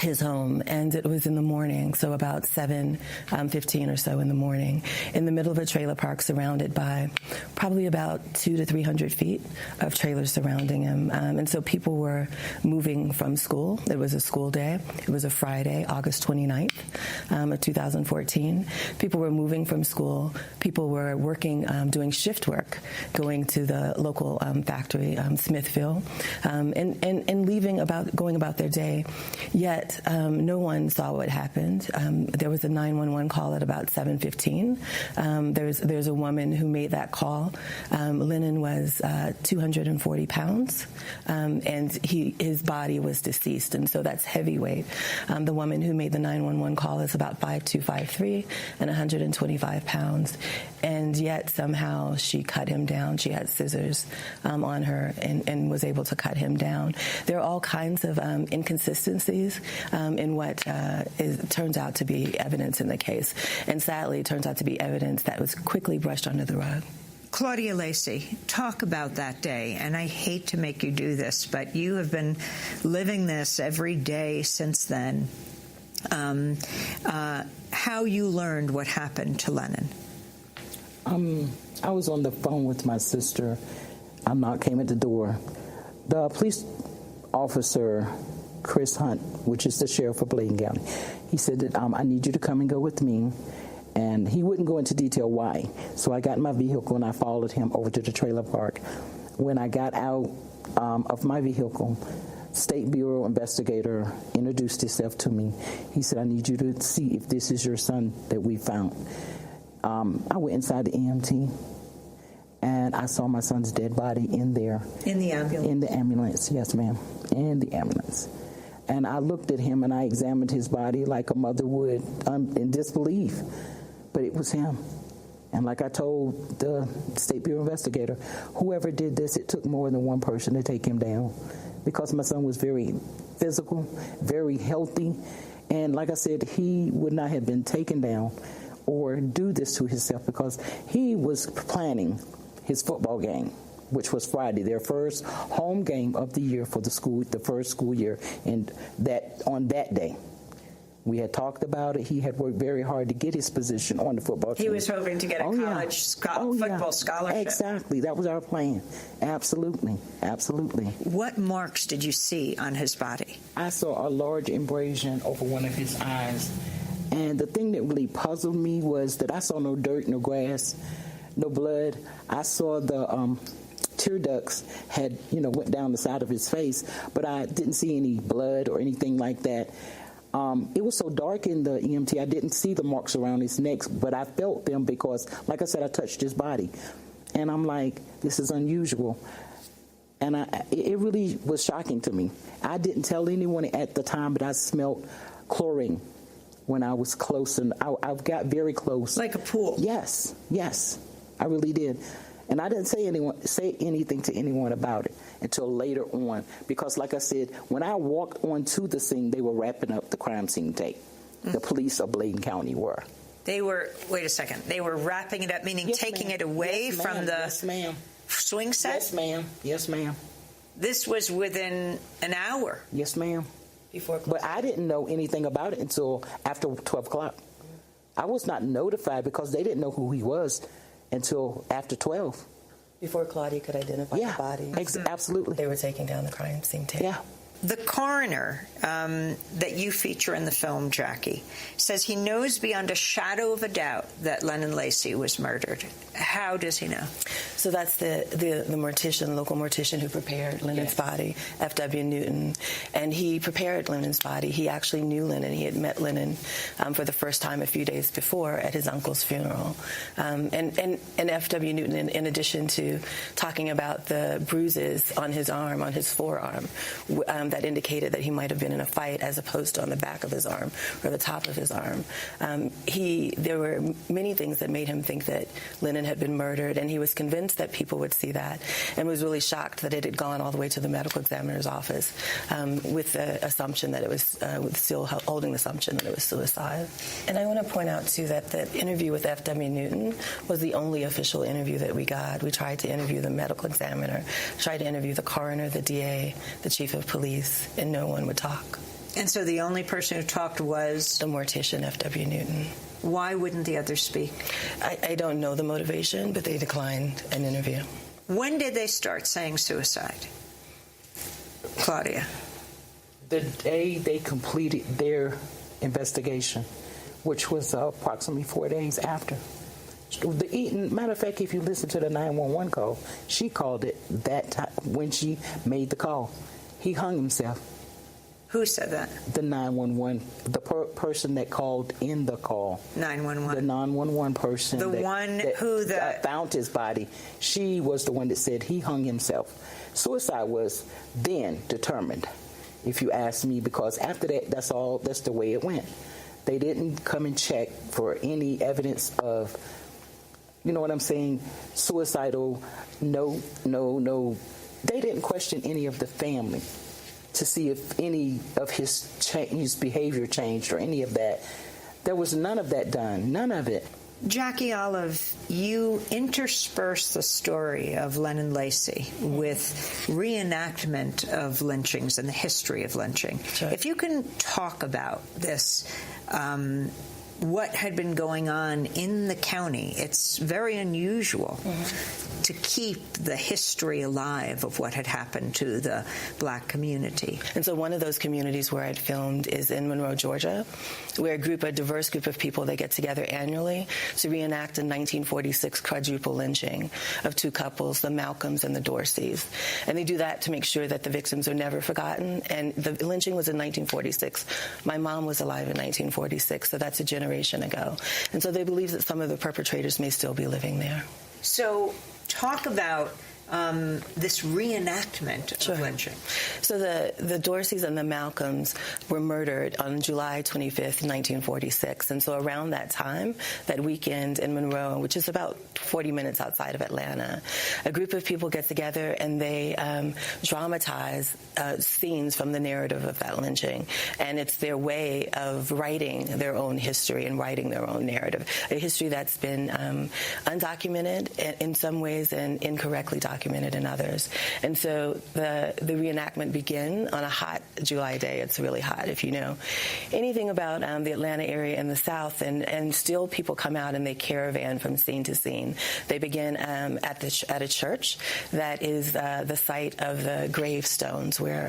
his home, and it was in the morning, so about 7:15 or so in the morning, in the middle of a trailer park surrounded by probably about 200 to 300 feet of trailers surrounding him. And so people were moving from school. It was a school day. It was a Friday, August 29th of 2014. People were moving from school. People were working, doing shift work, going to the local factory, Smithfield, jail, and going about their day. Yet no one saw what happened. There was a 911 call at about 7:15. There's a woman who made that call. Lennon was 240 pounds, and his body was deceased, and so that's heavyweight. The woman who made the 911 call is about 5'2", 5'3", and 125 pounds, and yet somehow she cut him down. She had scissors on her and was able to cut him down. There are all kinds of inconsistencies in what turns out to be evidence in the case, and sadly it turns out to be evidence that was quickly brushed under the rug. Claudia Lacey, talk about that day, and I hate to make you do this, but you have been living this every day since then. How you learned what happened to Lennon? I was on the phone with my sister. A knock came at the door. The police officer, Chris Hunt, which is the sheriff of Bladen County, he said that I need you to come and go with me. And he wouldn't go into detail why. So I got in my vehicle and I followed him over to the trailer park. When I got out of my vehicle, State Bureau investigator introduced himself to me. He said, I need you to see if this is your son that we found. I went inside the EMT and I saw my son's dead body in there. In the ambulance? In the ambulance, yes, ma'am. In the ambulance. And I looked at him and I examined his body like a mother would in disbelief. But it was him. And like I told the State Bureau investigator, whoever did this, it took more than one person to take him down. Because my son was very physical, very healthy. And like I said, he would not have been taken down or do this to himself because he was planning his football game, which was Friday, their first home game of the year for the first school year, and on that day. We had talked about it. He had worked very hard to get his position on the football team. He was hoping to get a college football scholarship. Exactly. That was our plan. Absolutely. Absolutely. What marks did you see on his body? I saw a large abrasion over one of his eyes. And the thing that really puzzled me was that I saw no dirt, no grass, no blood. I saw the tear ducts went down the side of his face, but I didn't see any blood or anything like that. It was so dark in the EMT, I didn't see the marks around his neck, but I felt them because, like I said, I touched his body. And I'm like, this is unusual. And it really was shocking to me. I didn't tell anyone at the time, but I smelled chlorine when I was close, and I got very close. Like a pool? Yes, I really did. And I didn't say anything to anyone about it until later on, because like I said, when I walked onto the scene, they were wrapping up the crime scene tape. The police of Bladen County were. They were, wait a second, they were wrapping it up, meaning taking it away from the swing set? Yes, ma'am. This was within an hour? Yes, ma'am. But I didn't know anything about it until after 12 o'clock. I was not notified because they didn't know who he was until after 12. Before Claudia could identify the body. Absolutely. They were taking down the crime scene tape. Yeah. The coroner that you feature in the film, Jackie, says he knows beyond a shadow of a doubt that Lennon Lacey was murdered. How does he know? So that's the mortician, local mortician who prepared Lennon's body, F.W. Newton. And he prepared Lennon's body. He actually knew Lennon. He had met Lennon for the first time a few days before at his uncle's funeral. And F.W. Newton, in addition to talking about the bruises on his arm, on his forearm, that indicated that he might have been in a fight as opposed to on the back of his arm or the top of his arm. There were many things that made him think that Lennon had been murdered, and he was convinced that people would see that and was really shocked that it had gone all the way to the medical examiner's office with the assumption that it was still holding the assumption that it was suicide. And I want to point out, too, that the interview with F.W. Newton was the only official interview that we got. We tried to interview the medical examiner, tried to interview the coroner, the DA, the chief of police, and no one would talk. And so the only person who talked was? The mortician, F.W. Newton. Why wouldn't the others speak? I don't know the motivation, but they declined an interview. When did they start saying suicide? Claudia. The day they completed their investigation, which was approximately 4 days after. Matter of fact, if you listen to the 911 call, she called it that time when she made the call. He hung himself. Who said that? The 911, the person that called in the call. 911. The 911 person. The one who found his body. She was the one that said he hung himself. Suicide was then determined, if you ask me, because after that, that's the way it went. They didn't come and check for any evidence of, you know what I'm saying, suicidal, no. They didn't question any of the family to see if any of his behavior changed or any of that. There was none of that done, none of it. Jackie Olive, you intersperse the story of Lennon Lacy with reenactment of lynchings and the history of lynching. Sure. If you can talk about this, what had been going on in the county. It's very unusual to keep the history alive of what had happened to the black community. And so one of those communities where I'd filmed is in Monroe, Georgia, where a diverse group of people, they get together annually to reenact a 1946 quadruple lynching of two couples, the Malcolms and the Dorseys. And they do that to make sure that the victims are never forgotten. And the lynching was in 1946. My mom was alive in 1946, so that's a generation ago. And so they believe that some of the perpetrators may still be living there. So talk about this reenactment of lynching. So the Dorseys and the Malcolms were murdered on July 25th, 1946. And so around that time, that weekend in Monroe, which is about 40 minutes outside of Atlanta, a group of people get together and they dramatize scenes from the narrative of that lynching. And it's their way of writing their own history and writing their own narrative, a history that's been undocumented in some ways and incorrectly documented in others. And so the reenactment begin on a hot July day. It's really hot, if you know anything about the Atlanta area and the South, and still people come out and they caravan from scene to scene. They begin at a church that is the site of the gravestones where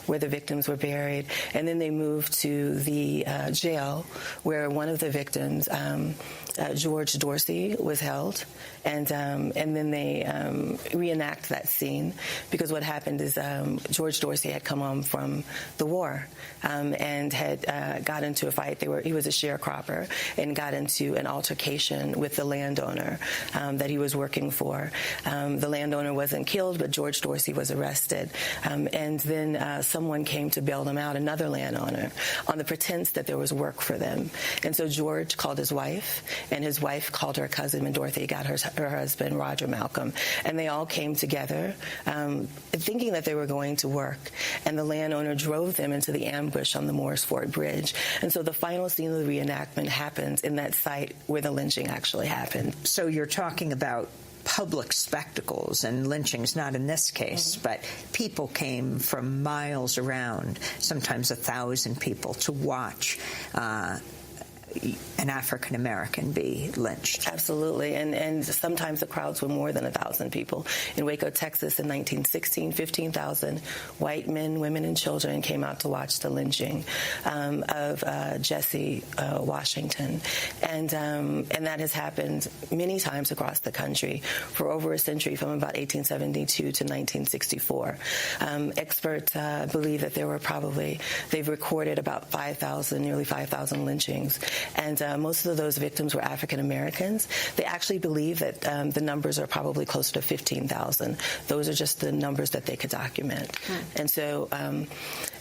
the victims were buried, and then they move to the jail where one of the victims, George Dorsey, was held, and then they reenact that scene, because what happened is George Dorsey had come home from the war and had got into a fight. He was a sharecropper and got into an altercation with the landowner that he was working for. The landowner wasn't killed, but George Dorsey was arrested. And then someone came to bail them out, another landowner, on the pretense that there was work for them. And so George called his wife, and his wife called her cousin, and Dorothy got her husband, Roger Malcolm. And they all came together thinking that they were going to work. And the landowner drove them into the ambush on the Morris Ford Bridge. And so the final scene of the reenactment happens in that site where the lynching actually happened. So you're talking about public spectacles, and lynchings not in this case, but people came from miles around, sometimes 1,000 people, to watch an African-American be lynched. Absolutely, and sometimes the crowds were more than 1,000 people. In Waco, Texas, in 1916, 15,000 white men, women, and children came out to watch the lynching of Jesse Washington, and that has happened many times across the country for over a century, from about 1872 to 1964. Experts believe that they've recorded about 5,000, nearly 5,000 lynchings. And most of those victims were African Americans. They actually believe that the numbers are probably closer to 15,000. Those are just the numbers that they could document. And so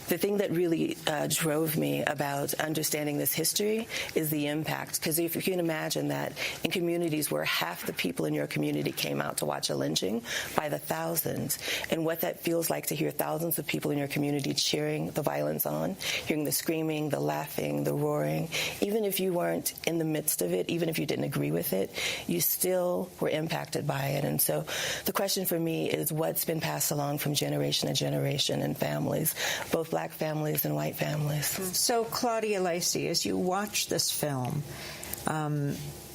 the thing that really drove me about understanding this history is the impact. Because if you can imagine that in communities where half the people in your community came out to watch a lynching by the thousands, and what that feels like to hear thousands of people in your community cheering the violence on, hearing the screaming, the laughing, the roaring, even if you weren't in the midst of it, even if you didn't agree with it, you still were impacted by it. And so the question for me is what's been passed along from generation to generation in families, both black families and white families. So, Claudia Lacey, as you watch this film,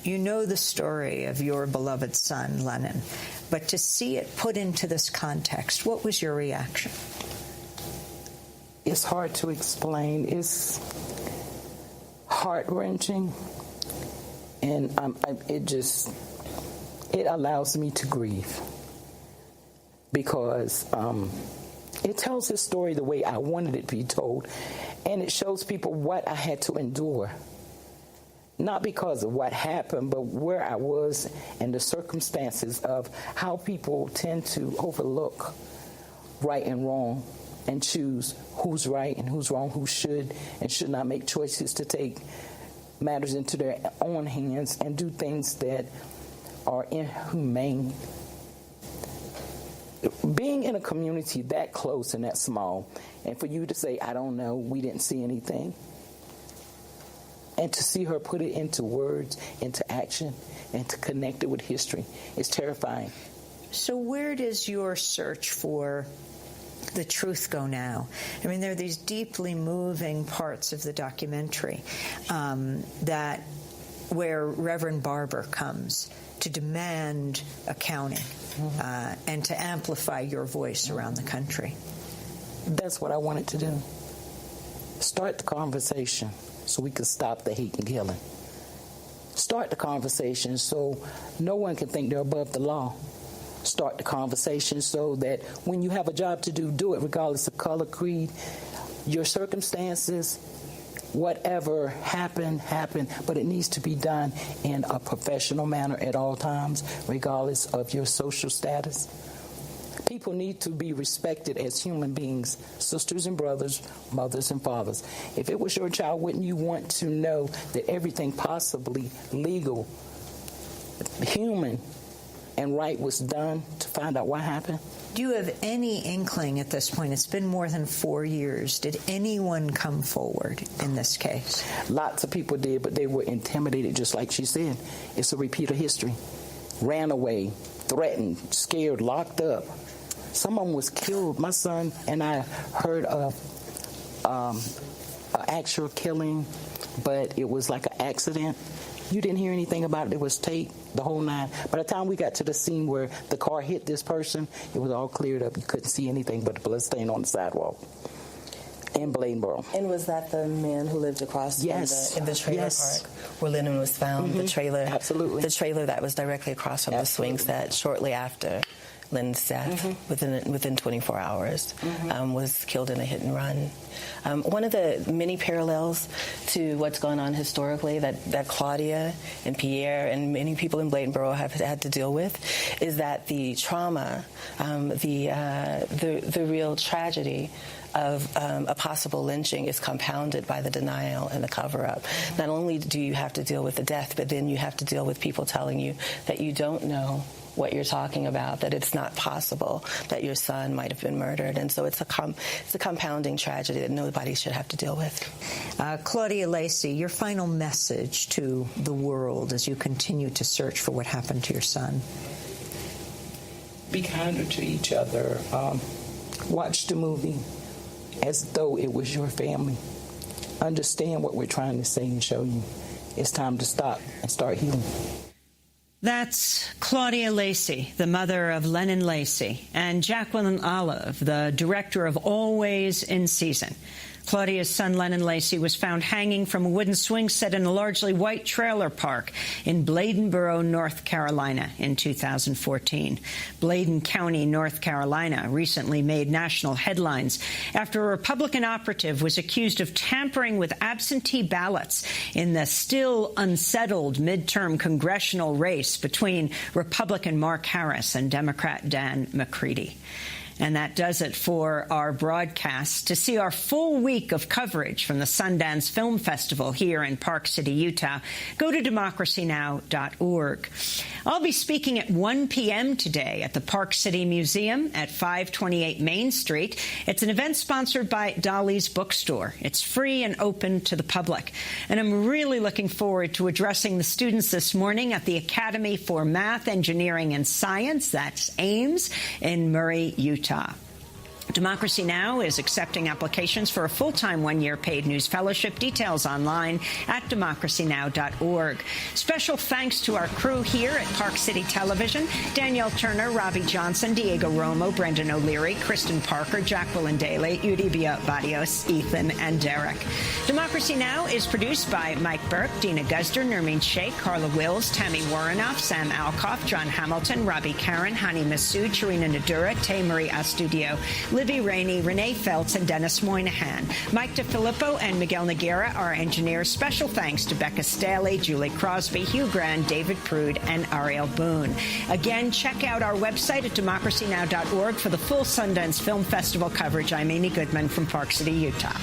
you know the story of your beloved son, Lennon, but to see it put into this context, what was your reaction? It's hard to explain. It's heart-wrenching. And it allows me to grieve because it tells his story the way I wanted it to be told, and it shows people what I had to endure. Not because of what happened, but where I was and the circumstances of how people tend to overlook right and wrong and choose who's right and who's wrong, who should and should not make choices to take matters into their own hands and do things that are inhumane. Being in a community that close and that small, and for you to say, I don't know, we didn't see anything, and to see her put it into words, into action, and to connect it with history is terrifying. So where does your search for the truth go now? I mean, there are these deeply moving parts of the documentary where Reverend Barber comes to demand accounting and to amplify your voice around the country. That's what I wanted to do. Start the conversation so we could stop the hate and killing. Start the conversation so no one can think they're above the law. Start the conversation so that when you have a job to do it regardless of color, creed, your circumstances, whatever happened, but it needs to be done in a professional manner at all times, regardless of your social status. People need to be respected as human beings, sisters and brothers, mothers and fathers. If it was your child, wouldn't you want to know that everything possibly legal, human, and right was done to find out what happened? Do you have any inkling at this point? It's been more than 4 years. Did anyone come forward in this case? Lots of people did, but they were intimidated, just like she said. It's a repeat of history. Ran away, threatened, scared, locked up. Someone was killed. My son and I heard of an actual killing, but it was like an accident. You didn't hear anything about it. It was tape, the whole nine. By the time we got to the scene where the car hit this person, it was all cleared up. You couldn't see anything but the blood stain on the sidewalk in Bladenboro. And was that the man who lived across in the trailer park where Lennon was found? Mm-hmm. The trailer, absolutely. The trailer that was directly across from the swing set shortly after Lennon's death, within 24 hours, was killed in a hit and run. One of the many parallels to what's going on historically that Claudia and Pierre and many people in Bladenboro have had to deal with is that the trauma, the real tragedy of a possible lynching is compounded by the denial and the cover-up. Not only do you have to deal with the death, but then you have to deal with people telling you that you don't know what you're talking about, that it's not possible that your son might have been murdered. And so it's a compounding tragedy that nobody should have to deal with. Claudia Lacey, your final message to the world as you continue to search for what happened to your son. Be kinder to each other. Watch the movie as though it was your family. Understand what we're trying to say and show you. It's time to stop and start healing. That's Claudia Lacey, the mother of Lennon Lacey, and Jacqueline Olive, the director of Always in Season. Claudia's son, Lennon Lacey, was found hanging from a wooden swing set in a largely white trailer park in Bladenboro, North Carolina in 2014. Bladen County, North Carolina, recently made national headlines after a Republican operative was accused of tampering with absentee ballots in the still unsettled midterm congressional race between Republican Mark Harris and Democrat Dan McCready. And that does it for our broadcast. To see our full week of coverage from the Sundance Film Festival here in Park City, Utah, go to democracynow.org. I'll be speaking at 1 p.m. today at the Park City Museum at 528 Main Street. It's an event sponsored by Dolly's Bookstore. It's free and open to the public. And I'm really looking forward to addressing the students this morning at the Academy for Math, Engineering, and Science, that's AIMS, in Murray, Utah. Democracy Now! Is accepting applications for a full-time one-year paid news fellowship. Details online at democracynow.org. Special thanks to our crew here at Park City Television: Danielle Turner, Robbie Johnson, Diego Romo, Brendan O'Leary, Kristen Parker, Jacqueline Daly, Udibia Barrios, Ethan, and Derek. Democracy Now! Is produced by Mike Burke, Dina Guzder, Nermeen Sheikh, Carla Wills, Tammy Warrenoff, Sam Alcoff, John Hamilton, Robbie Karen, Hani Massoud, Charina Nadura, Tay Marie Astudio, Libby Rainey, Renee Feltz, and Dennis Moynihan. Mike DeFilippo and Miguel Noguera are engineers. Special thanks to Becca Staley, Julie Crosby, Hugh Grand, David Prude, and Ariel Boone. Again, check out our website at democracynow.org for the full Sundance Film Festival coverage. I'm Amy Goodman from Park City, Utah.